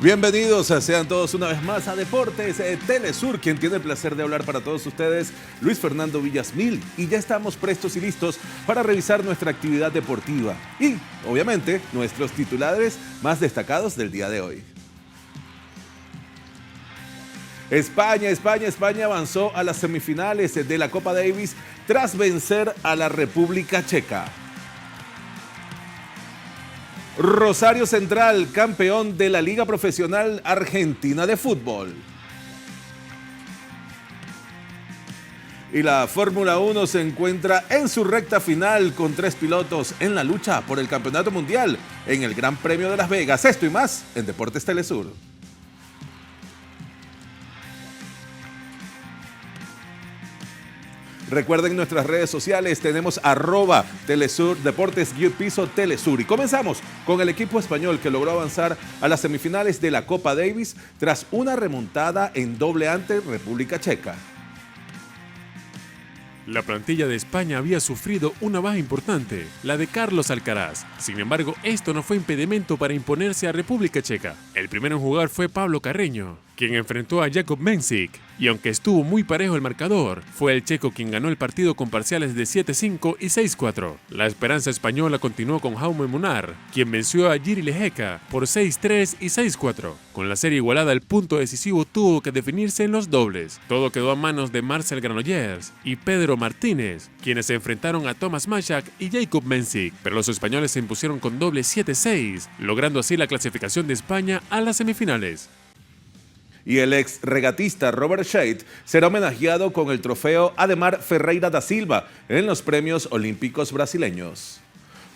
Bienvenidos sean todos una vez más a Deportes Telesur, quien tiene el placer de hablar para todos ustedes, Luis Fernando Villasmil, y ya estamos prestos y listos para revisar nuestra actividad deportiva y, obviamente, nuestros titulares más destacados del día de hoy. España avanzó a las semifinales de la Copa Davis tras vencer a la República Checa. Rosario Central, campeón de la Liga Profesional Argentina de Fútbol. Y la Fórmula 1 se encuentra en su recta final con 3 pilotos en la lucha por el Campeonato Mundial en el Gran Premio de Las Vegas. Esto y más en Deportes Telesur. Recuerden nuestras redes sociales, tenemos @Telesur Deportes _Telesur. Y comenzamos con el equipo español que logró avanzar a las semifinales de la Copa Davis tras una remontada en doble ante República Checa. La plantilla de España había sufrido una baja importante, la de Carlos Alcaraz. Sin embargo, esto no fue impedimento para imponerse a República Checa. El primero en jugar fue Pablo Carreño, quien enfrentó a Jakub Mensik, y aunque estuvo muy parejo el marcador, fue el checo quien ganó el partido con parciales de 7-5 y 6-4. La esperanza española continuó con Jaume Munar, quien venció a Jiří Lehecka por 6-3 y 6-4. Con la serie igualada, el punto decisivo tuvo que definirse en los dobles. Todo quedó a manos de Marcel Granollers y Pedro Martínez, quienes se enfrentaron a Tomáš Mašák y Jakub Mensik, pero los españoles se impusieron con doble 7-6, logrando así la clasificación de España a las semifinales. Y el ex regatista Robert Scheidt será homenajeado con el trofeo Ademar Ferreira da Silva en los Premios Olímpicos Brasileños.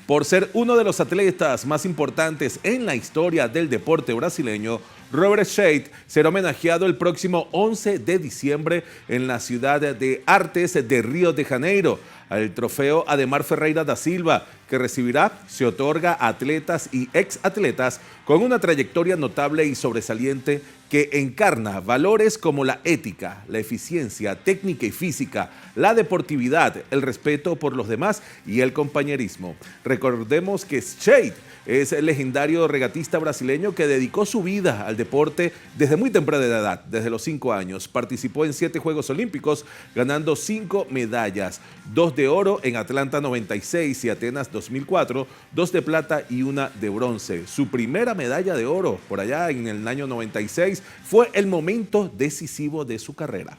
Por ser uno de los atletas más importantes en la historia del deporte brasileño, Robert Scheidt será homenajeado el próximo 11 de diciembre en la ciudad de Artes de Río de Janeiro. El trofeo Ademar Ferreira da Silva que recibirá se otorga a atletas y exatletas con una trayectoria notable y sobresaliente que encarna valores como la ética, la eficiencia técnica y física, la deportividad, el respeto por los demás y el compañerismo. Recordemos que Scheidt es el legendario regatista brasileño que dedicó su vida al deporte desde muy temprana edad, desde los 5 años. Participó en 7 Juegos Olímpicos, ganando 5 medallas, 2 de oro en Atlanta 96 y Atenas 2004, 2 de plata y 1 de bronce. Su primera medalla de oro, por allá en el año 96, fue el momento decisivo de su carrera.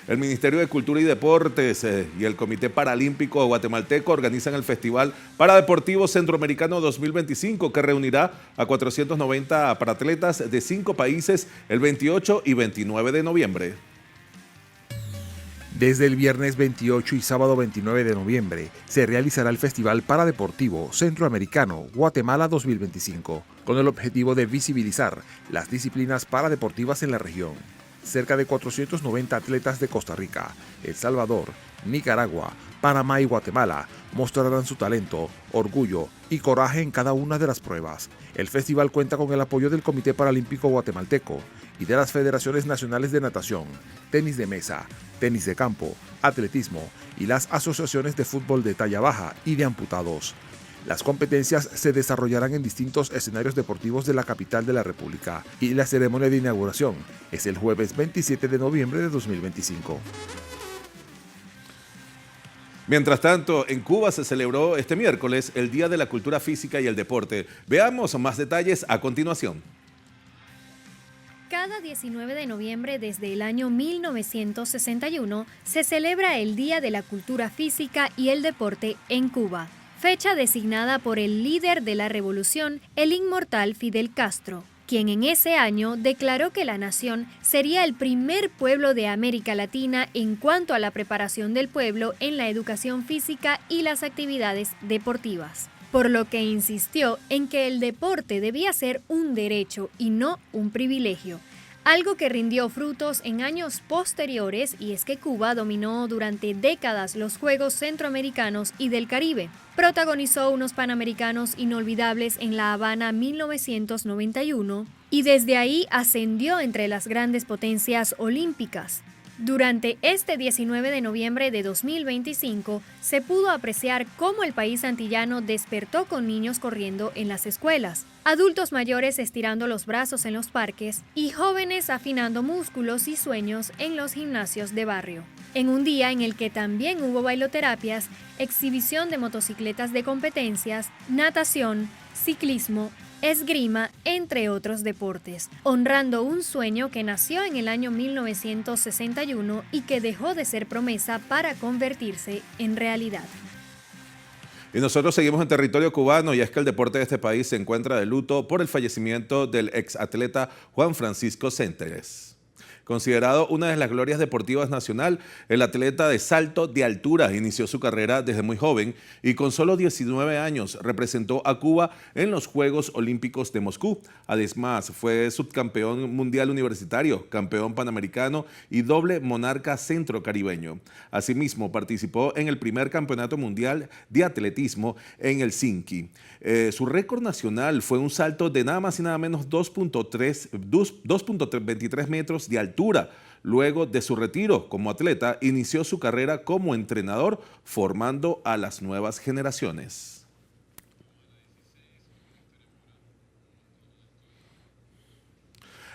El Ministerio de Cultura y Deportes y el Comité Paralímpico Guatemalteco organizan el Festival Paradeportivo Centroamericano 2025, que reunirá a 490 paratletas de 5 países el 28 y 29 de noviembre. Desde el viernes 28 y sábado 29 de noviembre se realizará el Festival Paradeportivo Centroamericano Guatemala 2025, con el objetivo de visibilizar las disciplinas paradeportivas en la región. Cerca de 490 atletas de Costa Rica, El Salvador, Nicaragua, Panamá y Guatemala mostrarán su talento, orgullo y coraje en cada una de las pruebas. El festival cuenta con el apoyo del Comité Paralímpico Guatemalteco y de las Federaciones Nacionales de Natación, Tenis de Mesa, Tenis de Campo, Atletismo y las asociaciones de fútbol de talla baja y de amputados. Las competencias se desarrollarán en distintos escenarios deportivos de la capital de la República y la ceremonia de inauguración es el jueves 27 de noviembre de 2025. Mientras tanto, en Cuba se celebró este miércoles el Día de la Cultura Física y el Deporte. Veamos más detalles a continuación. Cada 19 de noviembre desde el año 1961 se celebra el Día de la Cultura Física y el Deporte en Cuba, fecha designada por el líder de la revolución, el inmortal Fidel Castro, quien en ese año declaró que la nación sería el primer pueblo de América Latina en cuanto a la preparación del pueblo en la educación física y las actividades deportivas, por lo que insistió en que el deporte debía ser un derecho y no un privilegio, algo que rindió frutos en años posteriores, y es que Cuba dominó durante décadas los Juegos Centroamericanos y del Caribe. Protagonizó unos Panamericanos inolvidables en La Habana 1991 y desde ahí ascendió entre las grandes potencias olímpicas. Durante este 19 de noviembre de 2025, se pudo apreciar cómo el país antillano despertó con niños corriendo en las escuelas, adultos mayores estirando los brazos en los parques y jóvenes afinando músculos y sueños en los gimnasios de barrio. En un día en el que también hubo bailoterapias, exhibición de motocicletas de competencias, natación, ciclismo, esgrima, entre otros deportes, honrando un sueño que nació en el año 1961 y que dejó de ser promesa para convertirse en realidad. Y nosotros seguimos en territorio cubano y es que el deporte de este país se encuentra de luto por el fallecimiento del exatleta Juan Francisco Cénteres. Considerado una de las glorias deportivas nacional, el atleta de salto de altura inició su carrera desde muy joven y con solo 19 años representó a Cuba en los Juegos Olímpicos de Moscú. Además, fue subcampeón mundial universitario, campeón panamericano y doble monarca centrocaribeño. Asimismo, participó en el primer campeonato mundial de atletismo en Helsinki. Su récord nacional fue un salto de nada más y nada menos 2.23 metros de altura. Luego de su retiro como atleta, inició su carrera como entrenador, formando a las nuevas generaciones.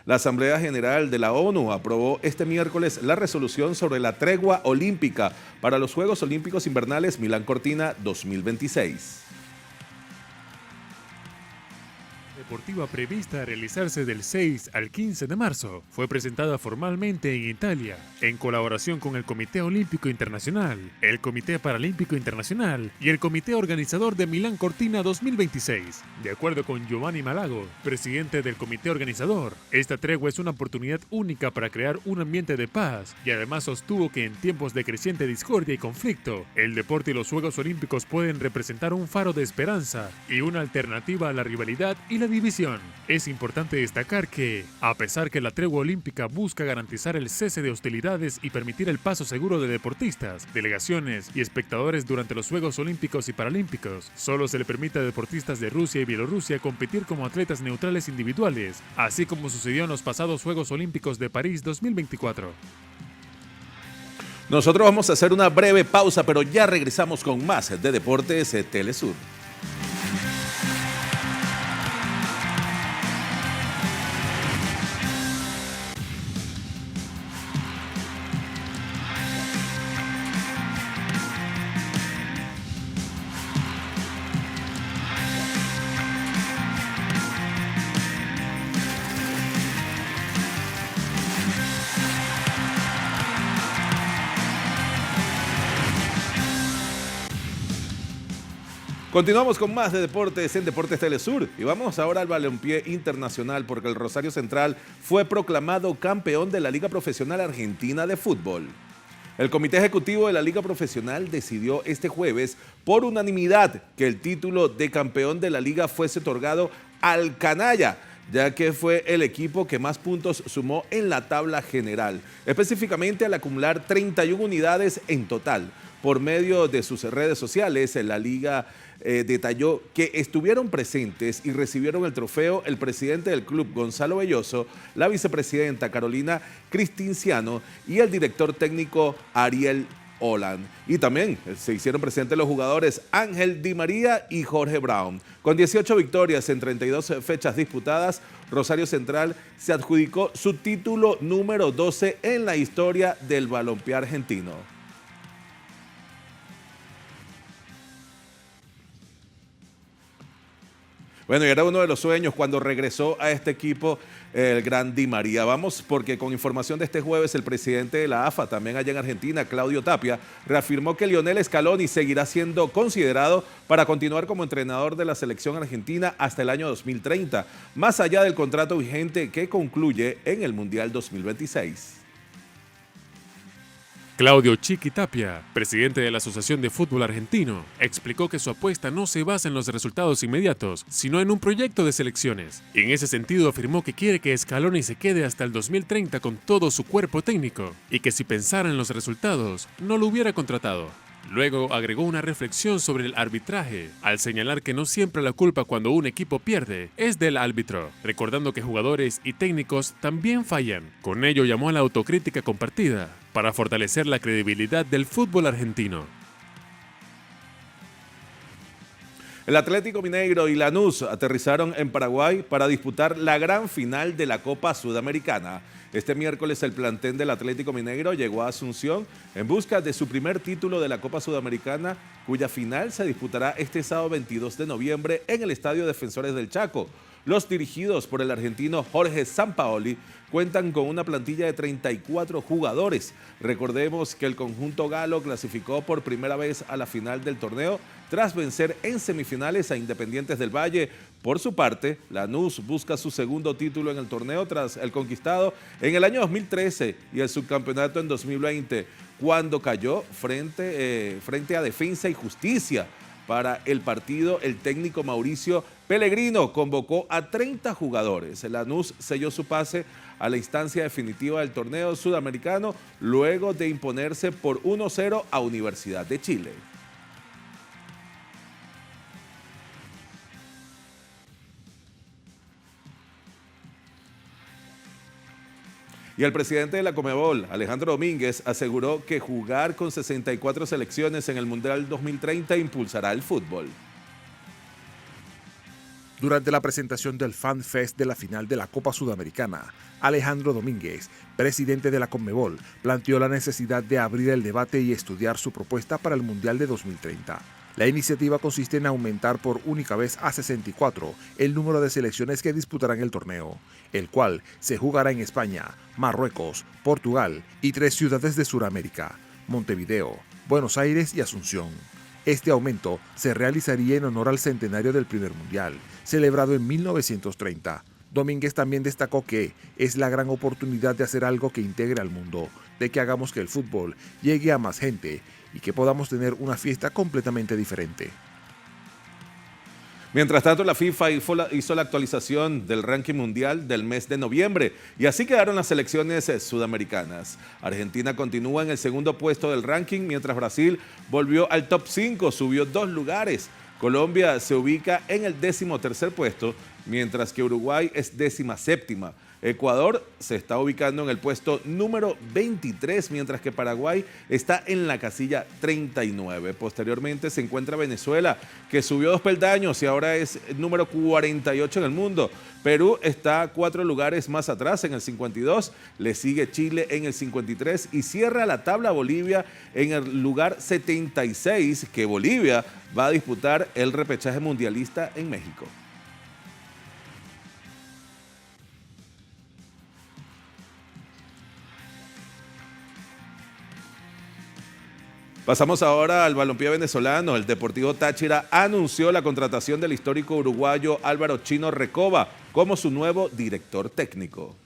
La Asamblea General de la ONU aprobó este miércoles la resolución sobre la tregua olímpica para los Juegos Olímpicos Invernales Milán Cortina 2026. Deportiva prevista a realizarse del 6 al 15 de marzo fue presentada formalmente en Italia, en colaboración con el Comité Olímpico Internacional, el Comité Paralímpico Internacional y el Comité Organizador de Milán Cortina 2026. De acuerdo con Giovanni Malago, presidente del comité organizador, esta tregua es una oportunidad única para crear un ambiente de paz y además sostuvo que en tiempos de creciente discordia y conflicto, el deporte y los Juegos Olímpicos pueden representar un faro de esperanza y una alternativa a la rivalidad y la división. Es importante destacar que, a pesar que la tregua olímpica busca garantizar el cese de hostilidades y permitir el paso seguro de deportistas, delegaciones y espectadores durante los Juegos Olímpicos y Paralímpicos, solo se le permite a deportistas de Rusia y Bielorrusia competir como atletas neutrales individuales, así como sucedió en los pasados Juegos Olímpicos de París 2024. Nosotros vamos a hacer una breve pausa, pero ya regresamos con más de Deportes Telesur. Continuamos con más de deportes en Deportes Telesur y vamos ahora al balompié internacional porque el Rosario Central fue proclamado campeón de la Liga Profesional Argentina de Fútbol. El Comité Ejecutivo de la Liga Profesional decidió este jueves por unanimidad que el título de campeón de la liga fuese otorgado al Canalla, ya que fue el equipo que más puntos sumó en la tabla general, específicamente al acumular 31 unidades en total. Por medio de sus redes sociales, la liga detalló que estuvieron presentes y recibieron el trofeo el presidente del club, Gonzalo Belloso, la vicepresidenta Carolina Cristinciano y el director técnico Ariel Holland. Y también se hicieron presentes los jugadores Ángel Di María y Jorge Brown. Con 18 victorias en 32 fechas disputadas, Rosario Central se adjudicó su título número 12 en la historia del balompié argentino. Bueno, y era uno de los sueños cuando regresó a este equipo el gran Di María. Vamos, porque con información de este jueves, el presidente de la AFA, también allá en Argentina, Claudio Tapia, reafirmó que Lionel Scaloni seguirá siendo considerado para continuar como entrenador de la selección argentina hasta el año 2030, más allá del contrato vigente que concluye en el Mundial 2026. Claudio Chiqui Tapia, presidente de la Asociación de Fútbol Argentino, explicó que su apuesta no se basa en los resultados inmediatos, sino en un proyecto de selecciones. En ese sentido afirmó que quiere que Scaloni se quede hasta el 2030 con todo su cuerpo técnico y que si pensara en los resultados, no lo hubiera contratado. Luego agregó una reflexión sobre el arbitraje, al señalar que no siempre la culpa cuando un equipo pierde es del árbitro, recordando que jugadores y técnicos también fallan. Con ello llamó a la autocrítica compartida para fortalecer la credibilidad del fútbol argentino. El Atlético Mineiro y Lanús aterrizaron en Paraguay para disputar la gran final de la Copa Sudamericana. Este miércoles el plantel del Atlético Mineiro llegó a Asunción en busca de su primer título de la Copa Sudamericana, cuya final se disputará este sábado 22 de noviembre en el Estadio Defensores del Chaco. Los dirigidos por el argentino Jorge Sampaoli cuentan con una plantilla de 34 jugadores. Recordemos que el conjunto galo clasificó por primera vez a la final del torneo tras vencer en semifinales a Independientes del Valle. Por su parte, Lanús busca su segundo título en el torneo tras el conquistado en el año 2013 y el subcampeonato en 2020, cuando cayó frente a Defensa y Justicia. Para el partido, el técnico Mauricio Pellegrino convocó a 30 jugadores. Lanús selló su pase a la instancia definitiva del torneo sudamericano luego de imponerse por 1-0 a Universidad de Chile. Y el presidente de la Conmebol, Alejandro Domínguez, aseguró que jugar con 64 selecciones en el Mundial 2030 impulsará el fútbol. Durante la presentación del Fan Fest de la final de la Copa Sudamericana, Alejandro Domínguez, presidente de la Conmebol, planteó la necesidad de abrir el debate y estudiar su propuesta para el Mundial de 2030. La iniciativa consiste en aumentar por única vez a 64 el número de selecciones que disputarán el torneo, el cual se jugará en España, Marruecos, Portugal y 3 ciudades de Sudamérica: Montevideo, Buenos Aires y Asunción. Este aumento se realizaría en honor al centenario del primer mundial, celebrado en 1930. Domínguez también destacó que es la gran oportunidad de hacer algo que integre al mundo, de que hagamos que el fútbol llegue a más gente y que podamos tener una fiesta completamente diferente. Mientras tanto, la FIFA hizo la actualización del ranking mundial del mes de noviembre y así quedaron las selecciones sudamericanas. Argentina continúa en el segundo puesto del ranking, mientras Brasil volvió al top 5, subió 2 lugares. Colombia se ubica en el 13º puesto, mientras que Uruguay es 17ª. Ecuador se está ubicando en el puesto número 23, mientras que Paraguay está en la casilla 39. Posteriormente se encuentra Venezuela, que subió 2 peldaños y ahora es número 48 en el mundo. Perú está 4 lugares más atrás, en el 52. Le sigue Chile en el 53 y cierra la tabla Bolivia en el lugar 76, que Bolivia va a disputar el repechaje mundialista en México. Pasamos ahora al balompié venezolano. El Deportivo Táchira anunció la contratación del histórico uruguayo Álvaro Chino Recoba como su nuevo director técnico.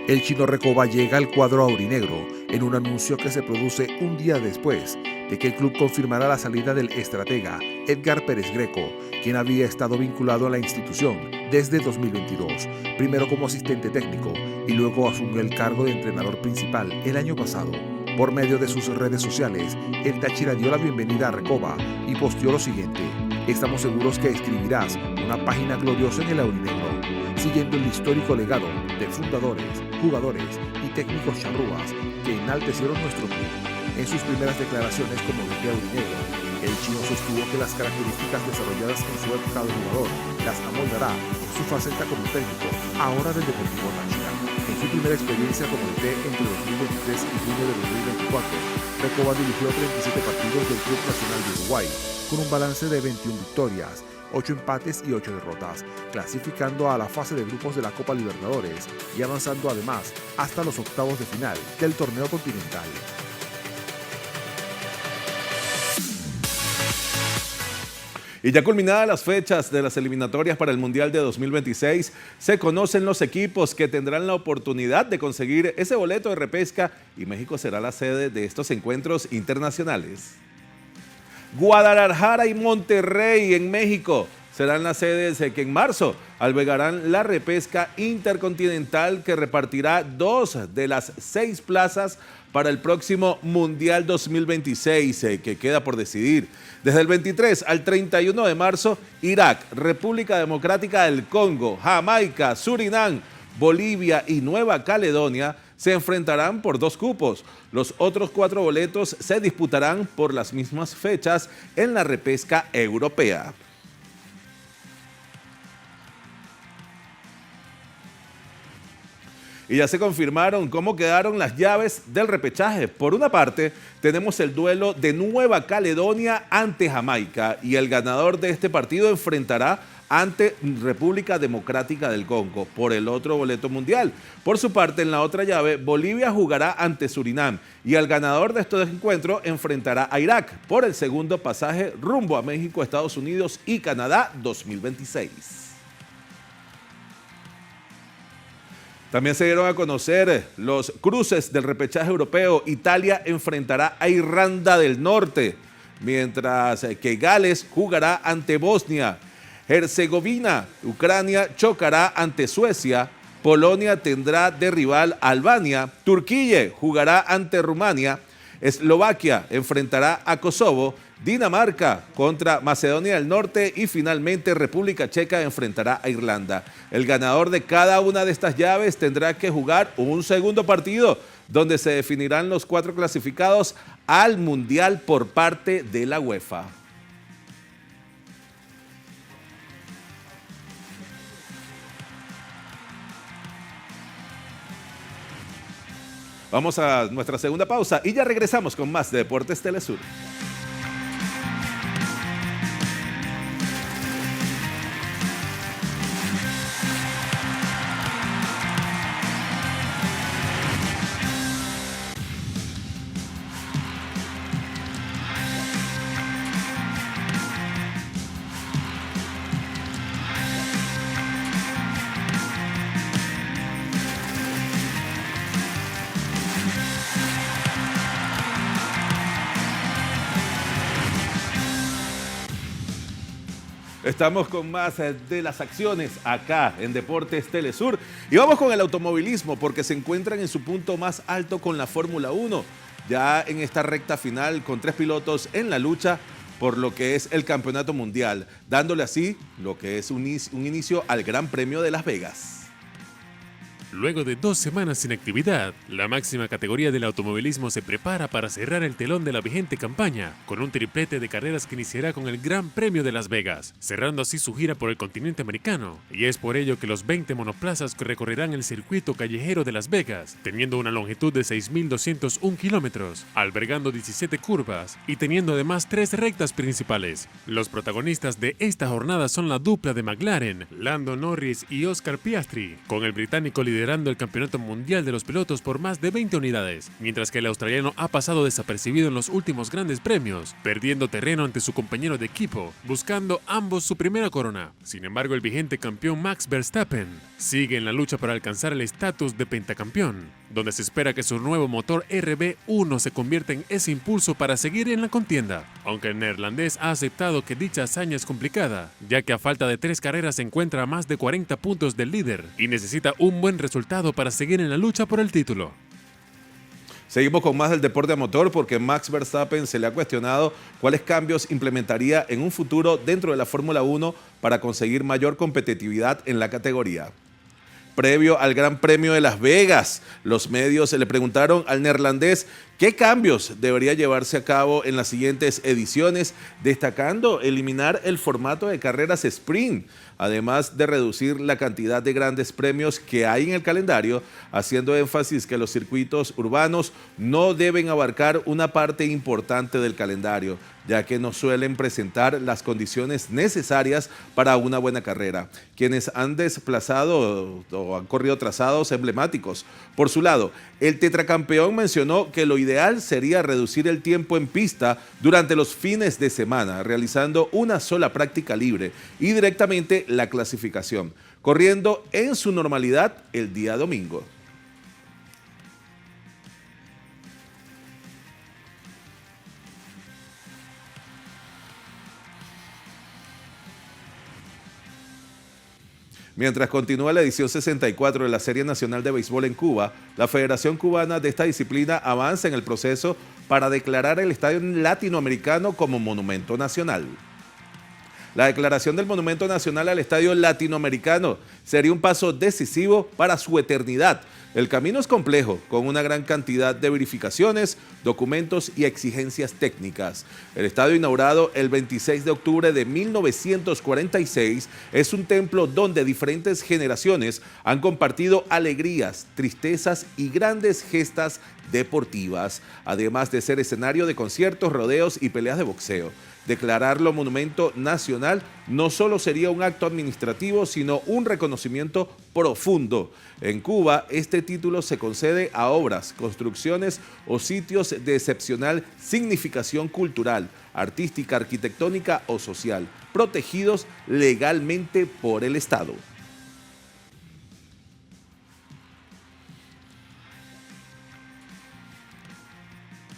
El Chino Recoba llega al cuadro aurinegro en un anuncio que se produce un día después de que el club confirmara la salida del estratega Edgar Pérez Greco, quien había estado vinculado a la institución desde 2022, primero como asistente técnico y luego asumió el cargo de entrenador principal el año pasado. Por medio de sus redes sociales, el Táchira dio la bienvenida a Recoba y posteó lo siguiente: estamos seguros que escribirás una página gloriosa en el aurinegro, siguiendo el histórico legado de fundadores, jugadores y técnicos charrúas que enaltecieron nuestro club. En sus primeras declaraciones como DT aurinegro, el Chino sostuvo que las características desarrolladas en su época de jugador las amoldará en su faceta como técnico, ahora del Deportivo Táchira. En su primera experiencia como DT entre 2023 y junio de 2024, Recoba dirigió 37 partidos del Club Nacional de Uruguay, con un balance de 21 victorias, 8 empates y 8 derrotas, clasificando a la fase de grupos de la Copa Libertadores y avanzando además hasta los octavos de final del torneo continental. Y ya culminadas las fechas de las eliminatorias para el Mundial de 2026, se conocen los equipos que tendrán la oportunidad de conseguir ese boleto de repesca y México será la sede de estos encuentros internacionales. Guadalajara y Monterrey en México serán las sedes que en marzo albergarán la repesca intercontinental que repartirá 2 de las 6 plazas para el próximo Mundial 2026, que queda por decidir. Desde el 23 al 31 de marzo, Irak, República Democrática del Congo, Jamaica, Surinam, Bolivia y Nueva Caledonia se enfrentarán por 2 cupos. Los otros 4 boletos se disputarán por las mismas fechas en la repesca europea. Y ya se confirmaron cómo quedaron las llaves del repechaje. Por una parte, tenemos el duelo de Nueva Caledonia ante Jamaica y el ganador de este partido enfrentará ante República Democrática del Congo por el otro boleto mundial. Por su parte, en la otra llave, Bolivia jugará ante Surinam y el ganador de estos encuentros enfrentará a Irak por el segundo pasaje rumbo a México, Estados Unidos y Canadá 2026. También se dieron a conocer los cruces del repechaje europeo. Italia enfrentará a Irlanda del Norte, mientras que Gales jugará ante Bosnia. Herzegovina, Ucrania chocará ante Suecia. Polonia tendrá de rival a Albania. Turquía jugará ante Rumania. Eslovaquia enfrentará a Kosovo. Dinamarca contra Macedonia del Norte y finalmente República Checa enfrentará a Irlanda. El ganador de cada una de estas llaves tendrá que jugar un segundo partido donde se definirán los 4 clasificados al Mundial por parte de la UEFA. Vamos a nuestra segunda pausa y ya regresamos con más de Deportes Telesur. Estamos con más de las acciones acá en Deportes Telesur y vamos con el automovilismo porque se encuentran en su punto más alto con la Fórmula 1, ya en esta recta final con 3 pilotos en la lucha por lo que es el campeonato mundial, dándole así lo que es un inicio al Gran Premio de Las Vegas. Luego de 2 semanas sin actividad, la máxima categoría del automovilismo se prepara para cerrar el telón de la vigente campaña, con un triplete de carreras que iniciará con el Gran Premio de Las Vegas, cerrando así su gira por el continente americano. Y es por ello que los 20 monoplazas que recorrerán el circuito callejero de Las Vegas, teniendo una longitud de 6.201 kilómetros, albergando 17 curvas y teniendo además 3 rectas principales. Los protagonistas de esta jornada son la dupla de McLaren, Lando Norris y Oscar Piastri, con el británico liderando el campeonato mundial de los pilotos por más de 20 unidades, mientras que el australiano ha pasado desapercibido en los últimos grandes premios, perdiendo terreno ante su compañero de equipo, buscando ambos su primera corona. Sin embargo, el vigente campeón Max Verstappen sigue en la lucha para alcanzar el estatus de pentacampeón, donde se espera que su nuevo motor RB1 se convierta en ese impulso para seguir en la contienda, aunque el neerlandés ha aceptado que dicha hazaña es complicada, ya que a falta de 3 carreras se encuentra a más de 40 puntos del líder y necesita un buen resultado para seguir en la lucha por el título. Seguimos con más del deporte a motor porque Max Verstappen se le ha cuestionado cuáles cambios implementaría en un futuro dentro de la Fórmula 1 para conseguir mayor competitividad en la categoría. Previo al Gran Premio de Las Vegas, los medios le preguntaron al neerlandés qué cambios debería llevarse a cabo en las siguientes ediciones, destacando eliminar el formato de carreras sprint, además de reducir la cantidad de grandes premios que hay en el calendario, haciendo énfasis que los circuitos urbanos no deben abarcar una parte importante del calendario, ya que no suelen presentar las condiciones necesarias para una buena carrera, quienes han desplazado o han corrido trazados emblemáticos. Por su lado, el tetracampeón mencionó que lo ideal sería reducir el tiempo en pista durante los fines de semana, realizando una sola práctica libre y directamente la clasificación, corriendo en su normalidad el día domingo. Mientras continúa la edición 64 de la Serie Nacional de Béisbol en Cuba, la Federación Cubana de esta disciplina avanza en el proceso para declarar el Estadio Latinoamericano como Monumento Nacional. La declaración del Monumento Nacional al Estadio Latinoamericano sería un paso decisivo para su eternidad. El camino es complejo, con una gran cantidad de verificaciones, documentos y exigencias técnicas. El estadio, inaugurado el 26 de octubre de 1946, es un templo donde diferentes generaciones han compartido alegrías, tristezas y grandes gestas deportivas, además de ser escenario de conciertos, rodeos y peleas de boxeo. Declararlo monumento nacional no solo sería un acto administrativo, sino un reconocimiento profundo. En Cuba, este título se concede a obras, construcciones o sitios de excepcional significación cultural, artística, arquitectónica o social, protegidos legalmente por el Estado.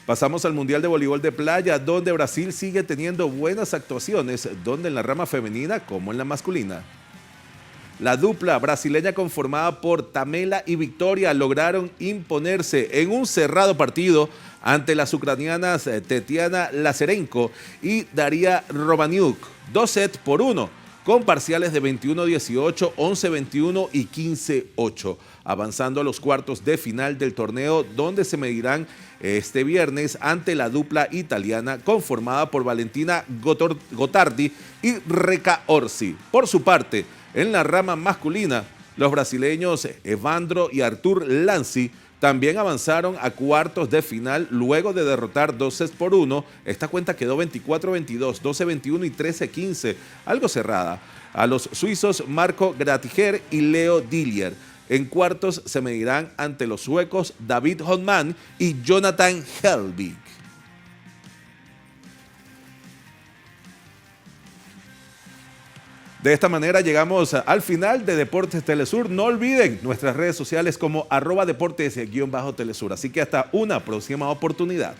Pasamos al Mundial de Voleibol de Playa, donde Brasil sigue teniendo buenas actuaciones, donde en la rama femenina como en la masculina. La dupla brasileña conformada por Tamela y Victoria lograron imponerse en un cerrado partido ante las ucranianas Tetiana Lazarenko y Daria Romaniuk, 2-1, con parciales de 21-18, 11-21 y 15-8, avanzando a los cuartos de final del torneo, donde se medirán este viernes ante la dupla italiana conformada por Valentina Gottardi y Rekka Orsi. Por su parte, en la rama masculina, los brasileños Evandro y Arthur Lanzi también avanzaron a cuartos de final luego de derrotar 2-1. Esta cuenta quedó 24-22, 12-21 y 13-15, algo cerrada, a los suizos Marco Gratiger y Leo Dillier. En cuartos se medirán ante los suecos David Hoffman y Jonathan Helbig. De esta manera llegamos al final de Deportes Telesur. No olviden nuestras redes sociales como @deportes_telesur. Así que hasta una próxima oportunidad.